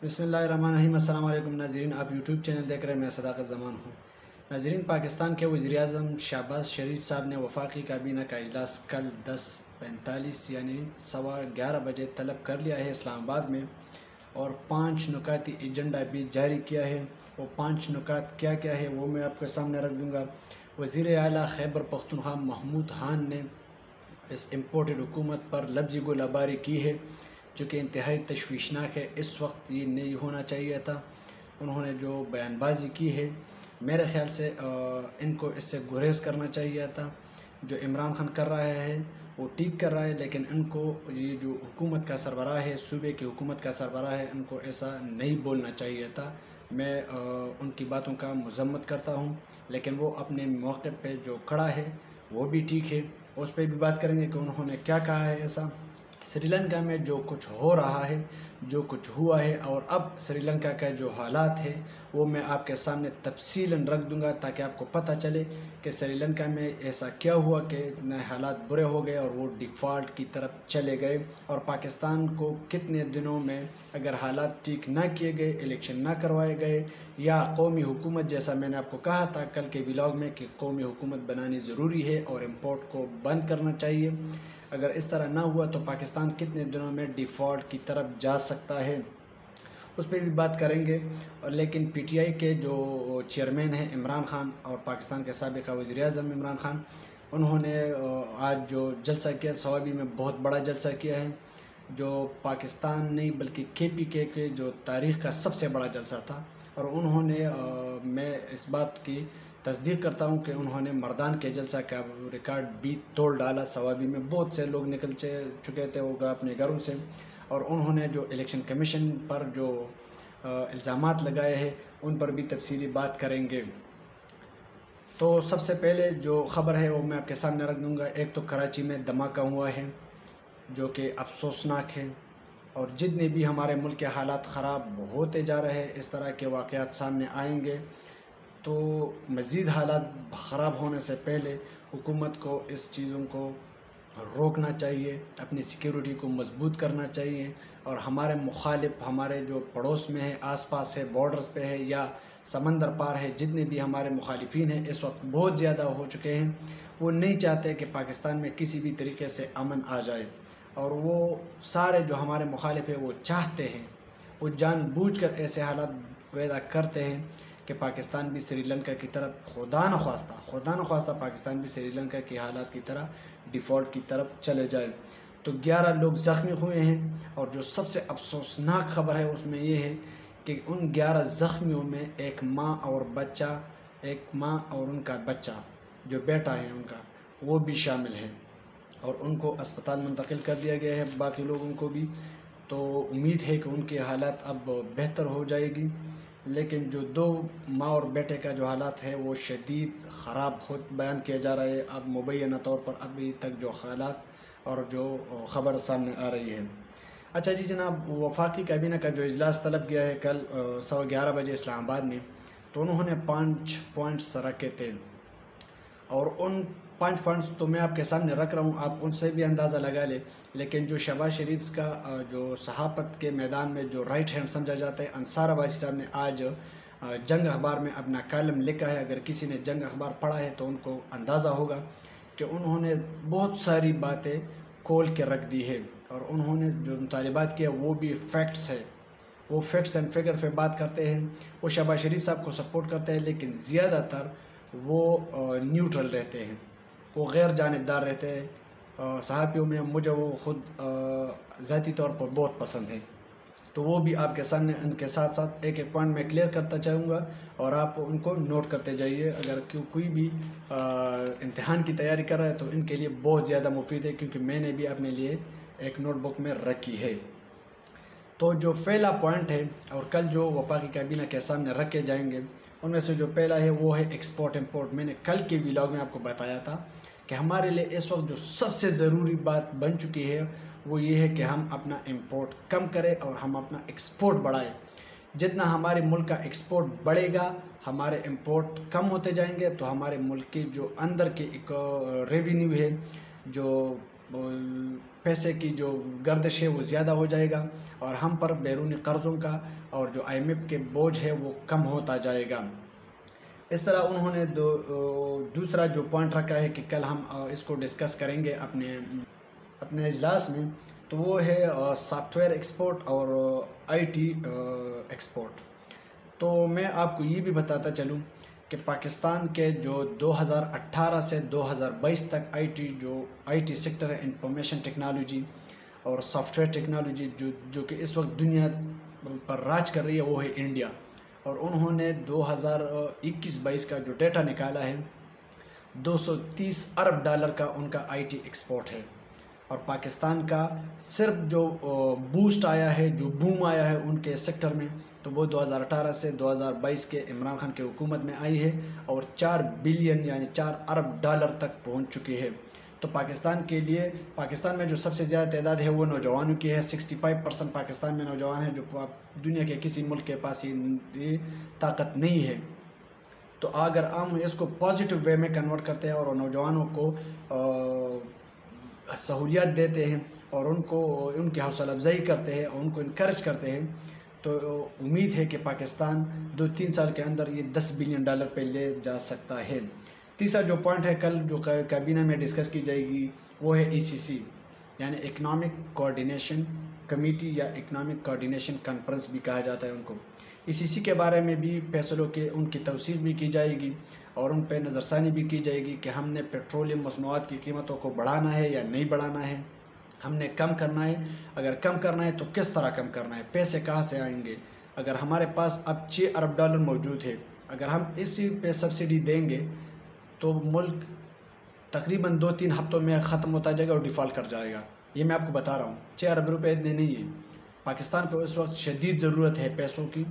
بسم اللہ الرحمن الرحیم۔ السلام علیکم ناظرین، آپ یوٹیوب چینل دیکھ رہے ہیں، میں صداقت زمان ہوں۔ ناظرین، پاکستان کے وزیر اعظم شہباز شریف صاحب نے وفاقی کابینہ کا اجلاس کل 10:45 یعنی 11:15 بجے طلب کر لیا ہے اسلام آباد میں، اور 5 نکاتی ایجنڈا بھی جاری کیا ہے۔ وہ 5 نکات کیا کیا ہے وہ میں آپ کے سامنے رکھ دوں گا۔ وزیر اعلیٰ خیبر پختونخوا محمود خان نے اس امپورٹڈ حکومت پر لفظی گولہ باری کی ہے، جو کہ انتہائی تشویشناک ہے۔ اس وقت یہ نہیں ہونا چاہیے تھا۔ انہوں نے جو بیان بازی کی ہے، میرے خیال سے ان کو اس سے گریز کرنا چاہیے تھا۔ جو عمران خان کر رہا ہے وہ ٹھیک کر رہا ہے، لیکن ان کو یہ جو حکومت کا سربراہ ہے، صوبے کی حکومت کا سربراہ ہے، ان کو ایسا نہیں بولنا چاہیے تھا۔ میں ان کی باتوں کا مذمت کرتا ہوں، لیکن وہ اپنے موقع پہ جو کھڑا ہے وہ بھی ٹھیک ہے۔ اس پہ بھی بات کریں گے کہ انہوں نے کیا کہا ہے ایسا۔ سری لنکا میں جو کچھ ہو رہا ہے، جو کچھ ہوا ہے، اور اب سری لنکا کا جو حالات ہے وہ میں آپ کے سامنے تفصیلاً رکھ دوں گا، تاکہ آپ کو پتہ چلے کہ سری لنکا میں ایسا کیا ہوا کہ اتنے حالات برے ہو گئے اور وہ ڈیفالٹ کی طرف چلے گئے، اور پاکستان کو کتنے دنوں میں اگر حالات ٹھیک نہ کیے گئے، الیکشن نہ کروائے گئے، یا قومی حکومت، جیسا میں نے آپ کو کہا تھا کل کے ولاگ میں کہ قومی حکومت بنانی ضروری ہے اور امپورٹ کو بند کرنا چاہیے، اگر اس طرح نہ ہوا تو پاکستان کتنے دنوں میں ڈیفالٹ کی طرف جا سکتا ہے، اس پہ بھی بات کریں گے۔ اور لیکن پی ٹی آئی کے جو چیئرمین ہیں عمران خان، اور پاکستان کے سابقہ وزیر اعظم عمران خان، انہوں نے آج جو جلسہ کیا صوابی میں بہت بڑا جلسہ کیا ہے، جو پاکستان نہیں بلکہ کے پی کے جو تاریخ کا سب سے بڑا جلسہ تھا، اور انہوں نے میں اس بات کی تصدیق کرتا ہوں کہ انہوں نے مردان کے جلسہ کا ریکارڈ بھی توڑ ڈالا۔ صوابی میں بہت سے لوگ نکل چکے تھے ہوگا اپنے گھروں سے، اور انہوں نے جو الیکشن کمیشن پر جو الزامات لگائے ہیں ان پر بھی تفصیلی بات کریں گے۔ تو سب سے پہلے جو خبر ہے وہ میں آپ کے سامنے رکھ دوں گا۔ ایک تو کراچی میں دھماکہ ہوا ہے جو کہ افسوسناک ہے، اور جتنے بھی ہمارے ملک کے حالات خراب ہوتے جا رہے ہیں، اس طرح کے واقعات سامنے آئیں گے، تو مزید حالات خراب ہونے سے پہلے حکومت کو اس چیزوں کو روکنا چاہیے، اپنی سیکیورٹی کو مضبوط کرنا چاہیے، اور ہمارے مخالف، ہمارے جو پڑوس میں ہے، آس پاس ہے، بارڈرز پہ ہے یا سمندر پار ہے، جتنے بھی ہمارے مخالفین ہیں اس وقت بہت زیادہ ہو چکے ہیں، وہ نہیں چاہتے کہ پاکستان میں کسی بھی طریقے سے امن آ جائے، اور وہ سارے جو ہمارے مخالف ہیں وہ چاہتے ہیں، وہ جان بوجھ کر ایسے حالات پیدا کرتے ہیں کہ پاکستان بھی سری لنکا کی طرف خدا نخواستہ پاکستان بھی سری لنکا کی حالات کی طرح ڈیفالٹ کی طرف چلے جائے۔ تو 11 لوگ زخمی ہوئے ہیں، اور جو سب سے افسوسناک خبر ہے اس میں یہ ہے کہ ان 11 زخمیوں میں ایک ماں اور ان کا بچہ جو بیٹا ہے ان کا، وہ بھی شامل ہیں، اور ان کو اسپتال منتقل کر دیا گیا ہے، باقی لوگوں کو بھی۔ تو امید ہے کہ ان کی حالات اب بہتر ہو جائے گی، لیکن جو 2 ماں اور بیٹے کا جو حالات ہے وہ شدید خراب بیان کیا جا رہا ہے اب مبینہ طور پر، ابھی تک جو حالات اور جو خبر سامنے آ رہی ہے۔ اچھا جی جناب، وفاقی کابینہ کا جو اجلاس طلب کیا ہے کل 11:15 بجے اسلام آباد میں، تو انہوں نے 5 پوائنٹس رکھے تھے، اور ان 5 پوائنٹس تو میں آپ کے سامنے رکھ رہا ہوں، آپ ان سے بھی اندازہ لگا لیں، لیکن جو شہباز شریف کا جو صحافت کے میدان میں جو رائٹ ہینڈ سمجھا جاتا ہے، انصار عباسی صاحب نے آج جنگ اخبار میں اپنا کالم لکھا ہے۔ اگر کسی نے جنگ اخبار پڑھا ہے تو ان کو اندازہ ہوگا کہ انہوں نے بہت ساری باتیں کھول کے رکھ دی ہے، اور انہوں نے جو مطالبات کیا وہ بھی فیکٹس ہے، وہ فیکٹس اینڈ فگر پہ بات کرتے ہیں۔ وہ شہباز شریف صاحب کو سپورٹ کرتے ہیں، لیکن زیادہ تر وہ نیوٹرل رہتے ہیں، وہ غیر جانبدار رہتے ہیں۔ صحافیوں میں مجھے وہ خود ذاتی طور پر بہت پسند ہے، تو وہ بھی آپ کے سامنے ان کے ساتھ ساتھ ایک ایک پوائنٹ میں کلیئر کرتا چاہوں گا، اور آپ ان کو نوٹ کرتے جائیے۔ اگر کوئی بھی امتحان کی تیاری کر رہا ہے تو ان کے لیے بہت زیادہ مفید ہے، کیونکہ میں نے بھی اپنے لیے ایک نوٹ بک میں رکھی ہے۔ تو جو پہلا پوائنٹ ہے، اور کل جو وفاقی کابینہ کے سامنے رکھے جائیں گے، ان میں سے جو پہلا ہے وہ ہے ایکسپورٹ امپورٹ۔ میں نے کل کے ویلاگ میں آپ کو بتایا تھا کہ ہمارے لیے اس وقت جو سب سے ضروری بات بن چکی ہے وہ یہ ہے کہ ہم اپنا امپورٹ کم کریں اور ہم اپنا ایکسپورٹ بڑھائیں۔ جتنا ہمارے ملک کا ایکسپورٹ بڑھے گا، ہمارے امپورٹ کم ہوتے جائیں گے، تو ہمارے ملک کی جو اندر کی ایک ریونیو ہے، جو پیسے کی جو گردش ہے وہ زیادہ ہو جائے گا اور ہم پر بیرونی قرضوں کا اور جو IMF کے بوجھ ہے وہ کم ہوتا جائے گا۔ اس طرح انہوں نے دوسرا جو پوائنٹ رکھا ہے کہ کل ہم اس کو ڈسکس کریں گے اپنے اجلاس میں، تو وہ ہے سافٹ ویئر ایکسپورٹ اور IT ایکسپورٹ۔ تو میں آپ کو یہ بھی بتاتا چلوں کہ پاکستان کے جو 2018 سے 2022 تک آئی ٹی سیکٹر ہے، انفارمیشن ٹیکنالوجی اور سافٹ ویئر ٹیکنالوجی جو کہ اس وقت دنیا پر راج کر رہی ہے، وہ ہے انڈیا۔ اور انہوں نے 2021-22 کا جو ڈیٹا نکالا ہے، $230 ارب کا ان کا IT ایکسپورٹ ہے۔ اور پاکستان کا صرف جو بوسٹ آیا ہے، جو بوم آیا ہے ان کے سیکٹر میں، تو وہ 2018 سے 2022 کے عمران خان کی حکومت میں آئی ہے اور $4 بلین یعنی $4 ارب تک پہنچ چکی ہے۔ تو پاکستان میں جو سب سے زیادہ تعداد ہے وہ نوجوانوں کی ہے۔ 65% پاکستان میں نوجوان ہیں، جو دنیا کے کسی ملک کے پاس یہ طاقت نہیں ہے۔ تو اگر ہم اس کو پازیٹیو وے میں کنورٹ کرتے ہیں اور نوجوانوں کو سہولیات دیتے ہیں اور ان کی حوصلہ افزائی کرتے ہیں اور ان کو انکریج کرتے ہیں، تو امید ہے کہ پاکستان 2-3 سال کے اندر یہ $10 بلین پہ لے جا سکتا ہے۔ تیسرا جو پوائنٹ ہے کل جو کابینہ میں ڈسکس کی جائے گی، وہ ہے ECC یعنی اکنامک کوآرڈینیشن کمیٹی یا اکنامک کوآرڈینیشن کانفرنس بھی کہا جاتا ہے ان کو۔ ECC کے بارے میں بھی فیصلوں کے ان کی توثیق بھی کی جائے گی اور ان پہ نظر ثانی بھی کی جائے گی کہ ہم نے پیٹرولیم مصنوعات کی قیمتوں کو بڑھانا ہے یا نہیں بڑھانا ہے، ہم نے کم کرنا ہے، اگر کم کرنا ہے تو کس طرح کم کرنا ہے، پیسے کہاں سے آئیں گے۔ اگر ہمارے پاس اب $6 ارب موجود ہے، اگر ہم اسی پہ سبسڈی دیں گے تو ملک تقریباً 2-3 ہفتوں میں ختم ہوتا جائے گا اور ڈیفالٹ کر جائے گا۔ یہ میں آپ کو بتا رہا ہوں، $6 ارب اتنے نہیں ہیں۔ پاکستان کو اس وقت شدید ضرورت ہے پیسوں کی،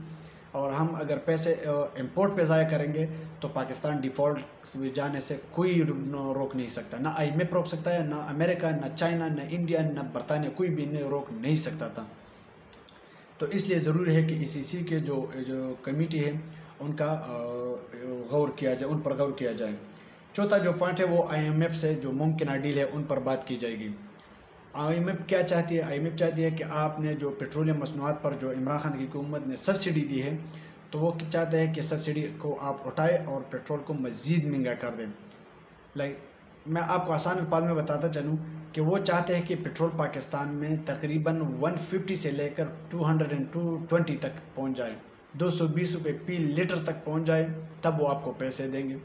اور ہم اگر پیسے امپورٹ پہ ضائع کریں گے تو پاکستان ڈیفالٹ جانے سے کوئی روک نہیں سکتا، نہ IMF روک سکتا ہے، نہ امریکہ، نہ چائنا، نہ انڈیا، نہ برطانیہ، کوئی بھی روک نہیں سکتا تھا۔ تو اس لیے ضروری ہے کہ ECC کے جو کمیٹی ہے ان کا غور کیا جائے، ان پر غور کیا جائے۔ چوتھا جو پوائنٹ ہے وہ IMF سے جو ممکنہ ڈیل ہے ان پر بات کی جائے گی۔ IMF کیا چاہتی ہے؟ IMF چاہتی ہے کہ آپ نے جو پیٹرولیم مصنوعات پر جو عمران خان کی حکومت نے سبسڈی دی ہے، تو وہ چاہتے ہیں کہ سبسڈی کو آپ اٹھائے اور پیٹرول کو مزید مہنگا کر دیں۔ میں آپ کو آسان الفاظ میں بتاتا چلوں کہ وہ چاہتے ہیں کہ پیٹرول پاکستان میں تقریباً 150 سے لے کر 220 تک پہنچ جائے، 220 روپے فی لیٹر تک پہنچ جائے، تب وہ آپ کو پیسے دیں گے۔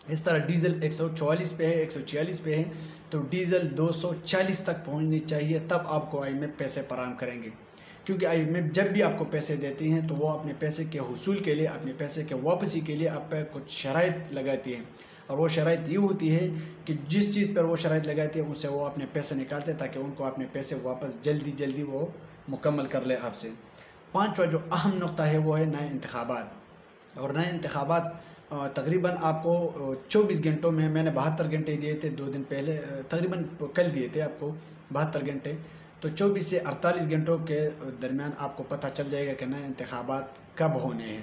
اس طرح ڈیزل 144 پہ ہے، 146 پہ ہے، تو ڈیزل 240 تک پہنچنی چاہیے، تب آپ کو IMF پیسے فراہم کریں گے۔ کیونکہ IMF جب بھی آپ کو پیسے دیتی ہیں تو وہ اپنے پیسے کے حصول کے لیے، اپنے پیسے کے واپسی کے لیے آپ پہ کچھ شرائط لگاتی ہیں، اور وہ شرائط یہ ہوتی ہے کہ جس چیز پر وہ شرائط لگاتی ہے ان سے وہ اپنے پیسے نکالتے ہیں تاکہ ان کو اپنے پیسے واپس جلدی وہ مکمل کر لے آپ سے۔ پانچواں جو اہم نقطہ ہے وہ ہے نئے انتخابات، اور نئے انتخابات تقریباً آپ کو 24 گھنٹوں میں، میں نے 72 گھنٹے دیے تھے 2 دن پہلے، تقریباً کل دیے تھے آپ کو 72 گھنٹے، تو 24 سے 48 گھنٹوں کے درمیان آپ کو پتہ چل جائے گا کہ نئے انتخابات کب ہونے ہیں۔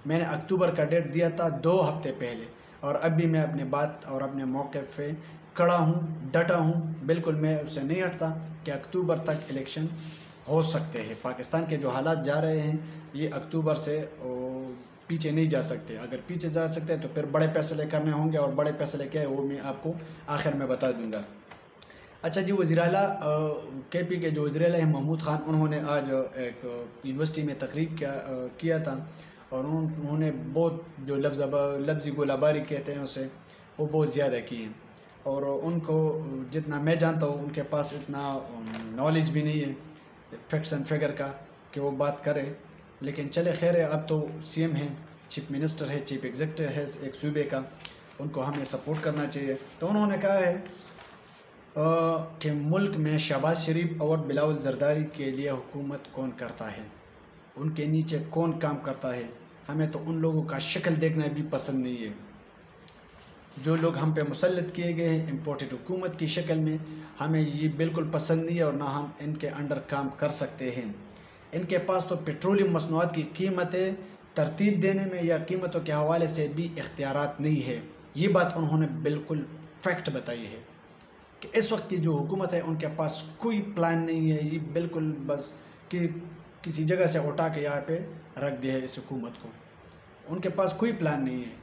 میں نے اکتوبر کا ڈیٹ دیا تھا 2 ہفتے پہلے، اور اب بھی میں اپنے بات اور اپنے موقف پہ کھڑا ہوں، ڈٹا ہوں، بالکل میں اس سے نہیں ہٹتا کہ اکتوبر تک الیکشن ہو سکتے ہیں۔ پاکستان کے جو حالات جا رہے ہیں یہ اکتوبر سے پیچھے نہیں جا سکتے، اگر پیچھے جا سکتے ہیں تو پھر بڑے فیصلے کرنے ہوں گے، اور بڑے فیصلے کیا ہے وہ میں آپ کو آخر میں بتا دوں گا۔ اچھا جی، وزیر اعلیٰ KP کے جو وزیر اعلیٰ ہیں محمود خان، انہوں نے آج ایک یونیورسٹی میں تقریب کیا تھا، اور انہوں نے بہت جو لفظی گولہ باری کہتے ہیں اسے، وہ بہت زیادہ کی ہیں، اور ان کو جتنا میں جانتا ہوں ان کے پاس اتنا نالج بھی نہیں ہے فیکٹس اینڈ فگر کا کہ وہ بات کرے، لیکن چلے خیر ہے، اب تو CM ہیں، چیف منسٹر ہے، چیف ایگزیکٹو ہے ایک صوبے کا، ان کو ہمیں سپورٹ کرنا چاہیے۔ تو انہوں نے کہا ہے کہ ملک میں شہباز شریف اور بلاول زرداری کے لیے حکومت کون کرتا ہے، ان کے نیچے کون کام کرتا ہے، ہمیں تو ان لوگوں کا شکل دیکھنا بھی پسند نہیں ہے۔ جو لوگ ہم پہ مسلط کیے گئے ہیں امپورٹڈ حکومت کی شکل میں، ہمیں یہ بالکل پسند نہیں ہے، اور نہ ہم ان کے انڈر کام کر سکتے ہیں۔ ان کے پاس تو پیٹرولیم مصنوعات کی قیمتیں ترتیب دینے میں یا قیمتوں کے حوالے سے بھی اختیارات نہیں ہے۔ یہ بات انہوں نے بالکل فیکٹ بتائی ہے۔ کہ اس وقت کی جو حکومت ہے ان کے پاس کوئی پلان نہیں ہے، یہ بالکل بس کہ کسی جگہ سے اٹھا کے یہاں پہ رکھ دیا ہے اس حکومت کو. ان کے پاس کوئی پلان نہیں ہے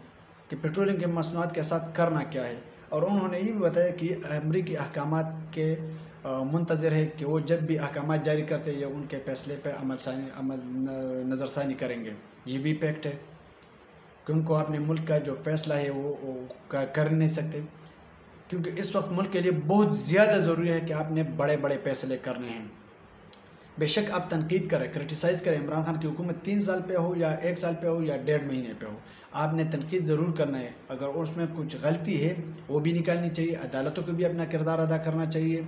کہ پیٹرولیم کے مصنوعات کے ساتھ کرنا کیا ہے. اور انہوں نے یہ بھی بتایا کہ امریکی احکامات کے منتظر ہے کہ وہ جب بھی احکامات جاری کرتے ہیں یا ان کے فیصلے پہ نظر ثانی کریں گے. یہ بھی فیکٹ ہے کہ ان کو اپنے ملک کا جو فیصلہ ہے وہ کر نہیں سکتے، کیونکہ اس وقت ملک کے لیے بہت زیادہ ضروری ہے کہ آپ نے بڑے بڑے فیصلے کرنے ہیں. بے شک آپ تنقید کریں، کرٹیسائز کریں، عمران خان کی حکومت 3 سال پہ ہو یا 1 سال پہ ہو یا 1.5 مہینے پہ ہو، آپ نے تنقید ضرور کرنا ہے. اگر اس میں کچھ غلطی ہے وہ بھی نکالنی چاہیے، عدالتوں کو بھی اپنا کردار ادا کرنا چاہیے،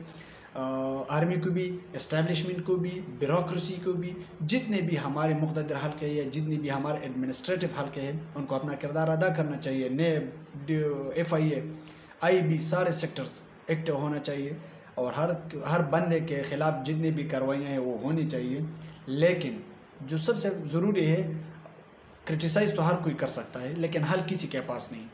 آرمی کو بھی، اسٹیبلشمنٹ کو بھی، بیوروکریسی کو بھی، جتنے بھی ہمارے مقتدر حلقے یا جتنے بھی ہمارے ایڈمنسٹریٹو حلقے ہیں ان کو اپنا کردار ادا کرنا چاہیے. نیب، FIA، IB، سارے سیکٹرز ایکٹیو ہونا چاہیے اور ہر بندے کے خلاف جتنی بھی کارروائیاں ہیں وہ ہونی چاہیے. لیکن جو سب سے ضروری ہے، کرٹیسائز تو ہر کوئی کر سکتا ہے لیکن حل کسی کے پاس نہیں.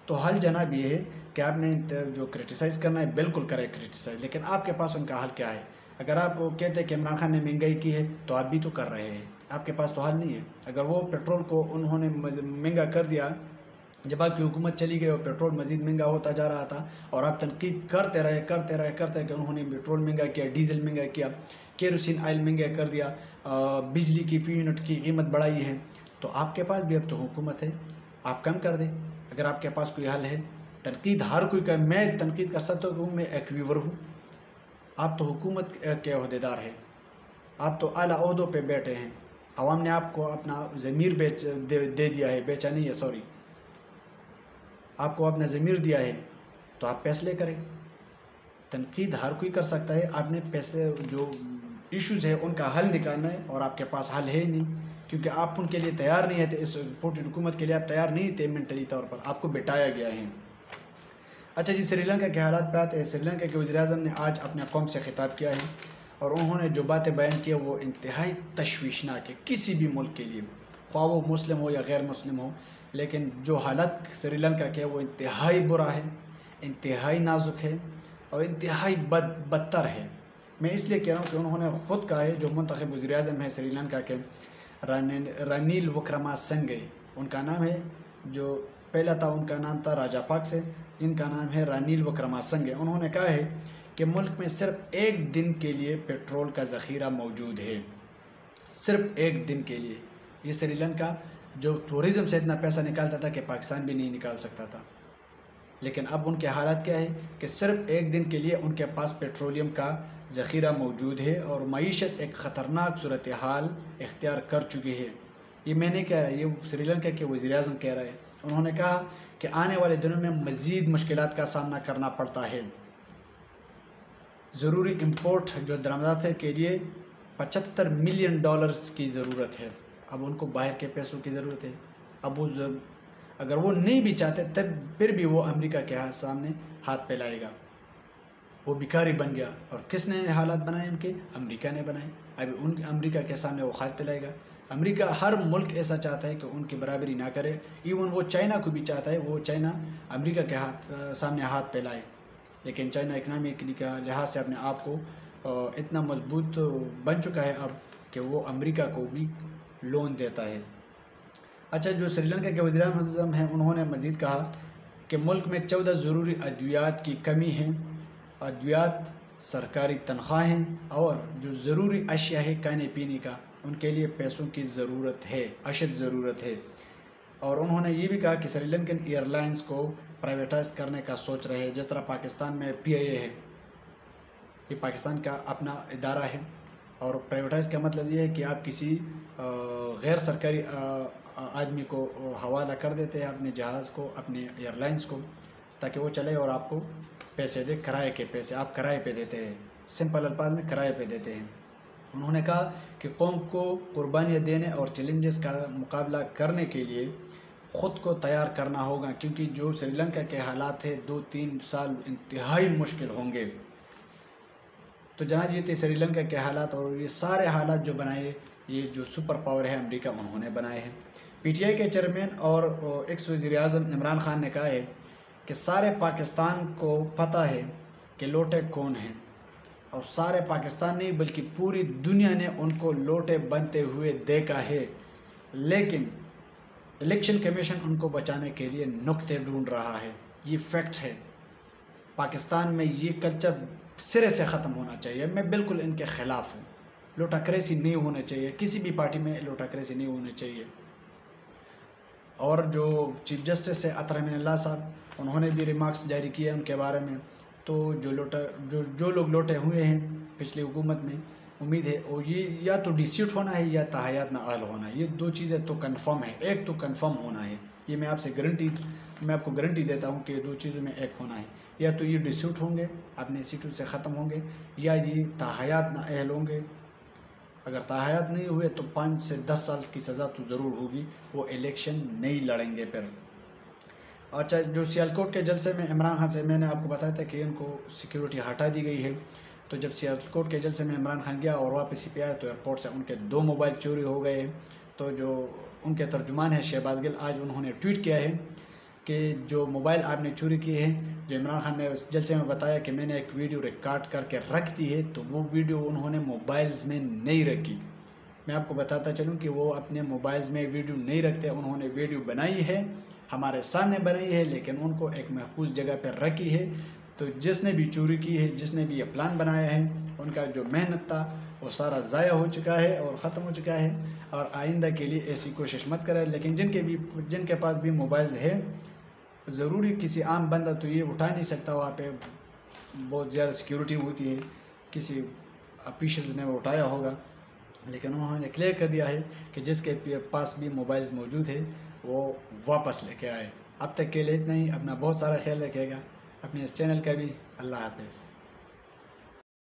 تو حل جناب یہ ہے کہ آپ نے جو کرٹیسائز کرنا ہے بالکل کریں کرٹیسائز، لیکن آپ کے پاس ان کا حل کیا ہے؟ اگر آپ کہتے ہیں کہ عمران خان نے مہنگائی کی ہے تو آپ بھی تو کر رہے ہیں، آپ کے پاس تو حل نہیں ہے. اگر وہ پیٹرول کو انہوں نے مہنگا کر دیا، جب آپ کی حکومت چلی گئی اور پیٹرول مزید مہنگا ہوتا جا رہا تھا اور آپ تنقید کرتے رہے کہ انہوں نے پیٹرول مہنگا کیا، ڈیزل مہنگا کیا، کیروسین آئل مہنگا کر دیا، بجلی کی فی یونٹ کی قیمت بڑھائی ہے، تو آپ کے پاس بھی اب تو حکومت ہے، آپ کم کر دیں. اگر آپ کے پاس کوئی حل ہے، تنقید ہر کوئی کا، میں تنقید کر سکتا ہوں، میں ایک ویور ہوں، آپ تو حکومت کے عہدیدار ہیں، آپ تو اعلیٰ عہدوں پہ بیٹھے ہیں، عوام نے آپ کو اپنا ضمیر دے دیا ہے، بیچا نہیں ہے، سوری، آپ کو اپنا ضمیر دیا ہے، تو آپ فیصلے کریں. تنقید ہر کوئی کر سکتا ہے، آپ نے فیصلے جو ایشوز ہیں ان کا حل نکالنا ہے اور آپ کے پاس حل ہے نہیں، کیونکہ آپ ان کے لیے تیار نہیں تھے، اس حکومت کے لیے آپ تیار نہیں تھے منٹلی طور پر، آپ کو بٹایا گیا ہے. اچھا جی، سری لنکا کے حالات پہ آتے ہیں. سری لنکا کے وزیر اعظم نے آج اپنے قوم سے خطاب کیا ہے اور انہوں نے جو باتیں بیان کی وہ انتہائی تشویشناک ہے کسی بھی ملک کے لیے، خواہ وہ مسلم ہو یا غیر مسلم ہو. لیکن جو حالت سری لنکا کے وہ انتہائی برا ہے، انتہائی نازک ہے اور انتہائی بدتر ہے. میں اس لیے کہہ رہا ہوں کہ انہوں نے خود کہا ہے، جو منتخب وزیر اعظم ہے سری لنکا کے، رنیل وکرماسنگھے ان کا نام ہے، جو پہلا تھا ان کا نام تھا راجا پاک سے، جن کا نام ہے رنیل وکرماسنگھے. انہوں نے کہا ہے کہ ملک میں صرف 1 دن کے لیے پیٹرول کا ذخیرہ موجود ہے، صرف 1 دن کے لیے. یہ سری لنکا جو ٹورزم سے اتنا پیسہ نکالتا تھا کہ پاکستان بھی نہیں نکال سکتا تھا، لیکن اب ان کے حالات کیا ہے کہ صرف 1 دن کے لیے ان کے پاس پیٹرولیم کا ذخیرہ موجود ہے اور معیشت ایک خطرناک صورتحال اختیار کر چکی ہے. یہ میں نہیں کہہ رہا، یہ سری لنکا کے وزیر اعظم کہہ رہے ہیں. انہوں نے کہا کہ آنے والے دنوں میں مزید مشکلات کا سامنا کرنا پڑتا ہے. ضروری امپورٹ جو درآمدات کے لیے $75 ملین کی ضرورت ہے. اب ان کو باہر کے پیسوں کی ضرورت ہے. اب وہ اگر وہ نہیں بھی چاہتے تب پھر بھی وہ امریکہ کے سامنے ہاتھ پھیلائے گا. وہ بھکاری بن گیا، اور کس نے حالات بنائے ان کے؟ امریکہ نے بنائے. ابھی امریکہ کے سامنے وہ ہاتھ پھیلائے گا. امریکہ ہر ملک ایسا چاہتا ہے کہ ان کی برابری نہ کرے، ایون وہ چائنا کو بھی چاہتا ہے وہ چائنا امریکہ کے سامنے ہاتھ پھیلائے. لیکن چائنا اکنامکلی کا لحاظ سے اپنے آپ کو اتنا مضبوط بن چکا ہے اب کہ وہ امریکہ کو بھی لون دیتا ہے. اچھا، جو سری لنکا کے وزیر اعظم ہیں انہوں نے مزید کہا کہ ملک میں 14 ضروری ادویات کی کمی ہے. ادویات، سرکاری تنخواہیں اور جو ضروری اشیاء ہے کھانے پینے کا، ان کے لیے پیسوں کی ضرورت ہے، اشد ضرورت ہے. اور انہوں نے یہ بھی کہا کہ سری لنکن ایئر لائنز کو پرائیویٹائز کرنے کا سوچ رہے ہیں، جس طرح پاکستان میں PIA ہے، یہ پاکستان کا اپنا ادارہ ہے. اور پرائیویٹائز کا مطلب یہ ہے کہ آپ کسی غیر سرکاری آدمی کو حوالہ کر دیتے ہیں اپنے جہاز کو، اپنے ایئر لائنز کو، تاکہ وہ چلے اور آپ کو پیسے دے، کرائے کے پیسے آپ کرائے پہ دیتے ہیں، سمپل الفاظ میں کرائے پہ دیتے ہیں. انہوں نے کہا کہ قوم کو قربانیاں دینے اور چیلنجز کا مقابلہ کرنے کے لیے خود کو تیار کرنا ہوگا، کیونکہ جو سری لنکا کے حالات ہیں 2-3 سال انتہائی مشکل ہوں گے. تو جناب یہ تھے سری لنکا کے حالات، اور یہ سارے حالات جو بنائے یہ جو سپر پاور ہے امریکہ انہوں نے بنائے ہیں. PTI کے چیئرمین اور ایکس وزیر اعظم عمران خان نے کہا ہے کہ سارے پاکستان کو پتہ ہے کہ لوٹے کون ہیں، اور سارے پاکستان نہیں بلکہ پوری دنیا نے ان کو لوٹے بنتے ہوئے دیکھا ہے، لیکن الیکشن کمیشن ان کو بچانے کے لیے نکتے ڈھونڈ رہا ہے۔ یہ فیکٹ ہے۔ پاکستان میں یہ کلچر سرے سے ختم ہونا چاہیے۔ میں بالکل ان کے خلاف ہوں۔ لوٹاکریسی نہیں ہونا چاہیے، کسی بھی پارٹی میں لوٹاکریسی نہیں ہونا چاہیے۔ اور جو چیف جسٹس ہے عطر امین اللہ صاحب، انہوں نے بھی ریمارکس جاری کیے ان کے بارے میں۔ تو جو لوگ لوٹے ہوئے ہیں پچھلی حکومت میں، امید ہے اور یہ یا تو ڈیسیوٹ ہونا ہے یا تاحیات نااہل ہونا ہے۔ یہ دو چیزیں تو کنفرم ہے، ایک تو کنفرم ہونا ہے۔ یہ میں آپ کو گارنٹی دیتا ہوں کہ یہ دو چیزوں میں ایک ہونا ہے، یا تو یہ ڈیسیوٹ ہوں گے، اپنے سیٹوں سے ختم ہوں گے، یا یہ تاحیات نااہل ہوں گے۔ اگر تاحیات نہیں ہوئے تو 5 سے 10 سال کی سزا تو ضرور ہوگی، وہ الیکشن نہیں لڑیں گے پھر۔ اچھا، جو سیالکوٹ کے جلسے میں عمران خان سے میں نے آپ کو بتایا تھا کہ ان کو سیکیورٹی ہٹا دی گئی ہے، تو جب سیالکوٹ کے جلسے میں عمران خان گیا اور واپسی پہ آیا تو ایئرپورٹ سے ان کے 2 موبائل چوری ہو گئے ہیں۔ تو جو ان کے ترجمان ہے شہباز گل، آج انہوں نے ٹویٹ کیا ہے کہ جو موبائل آپ نے چوری کیے ہیں، جو عمران خان نے اس جلسے میں بتایا کہ میں نے ایک ویڈیو ریکارڈ کر کے رکھ دی ہے، تو وہ ویڈیو انہوں نے موبائلز میں نہیں رکھی۔ میں آپ کو بتاتا چلوں کہ وہ اپنے موبائلز میں ویڈیو نہیں رکھتے، انہوں نے ویڈیو بنائی ہے، ہمارے سامنے بنائی ہے، لیکن ان کو ایک محفوظ جگہ پر رکھی ہے۔ تو جس نے بھی چوری کی ہے، جس نے بھی یہ پلان بنایا ہے، ان کا جو محنت تھا وہ سارا ضائع ہو چکا ہے اور ختم ہو چکا ہے، اور آئندہ کے لیے ایسی کوشش مت کرے۔ لیکن جن کے پاس بھی موبائلز ہے، ضروری کسی عام بندہ تو یہ اٹھا نہیں سکتا، وہاں پہ بہت زیادہ سیکیورٹی ہوتی ہے، کسی آفیشلز نے وہ اٹھایا ہوگا، لیکن انہوں نے کلیئر کر دیا ہے کہ جس کے پاس بھی موبائلز موجود ہے وہ واپس لے کے آئے۔ اب تک کے لیے اتنا ہی۔ اپنا بہت سارا خیال رکھے گا، اپنے اس چینل کا بھی۔ اللہ حافظ۔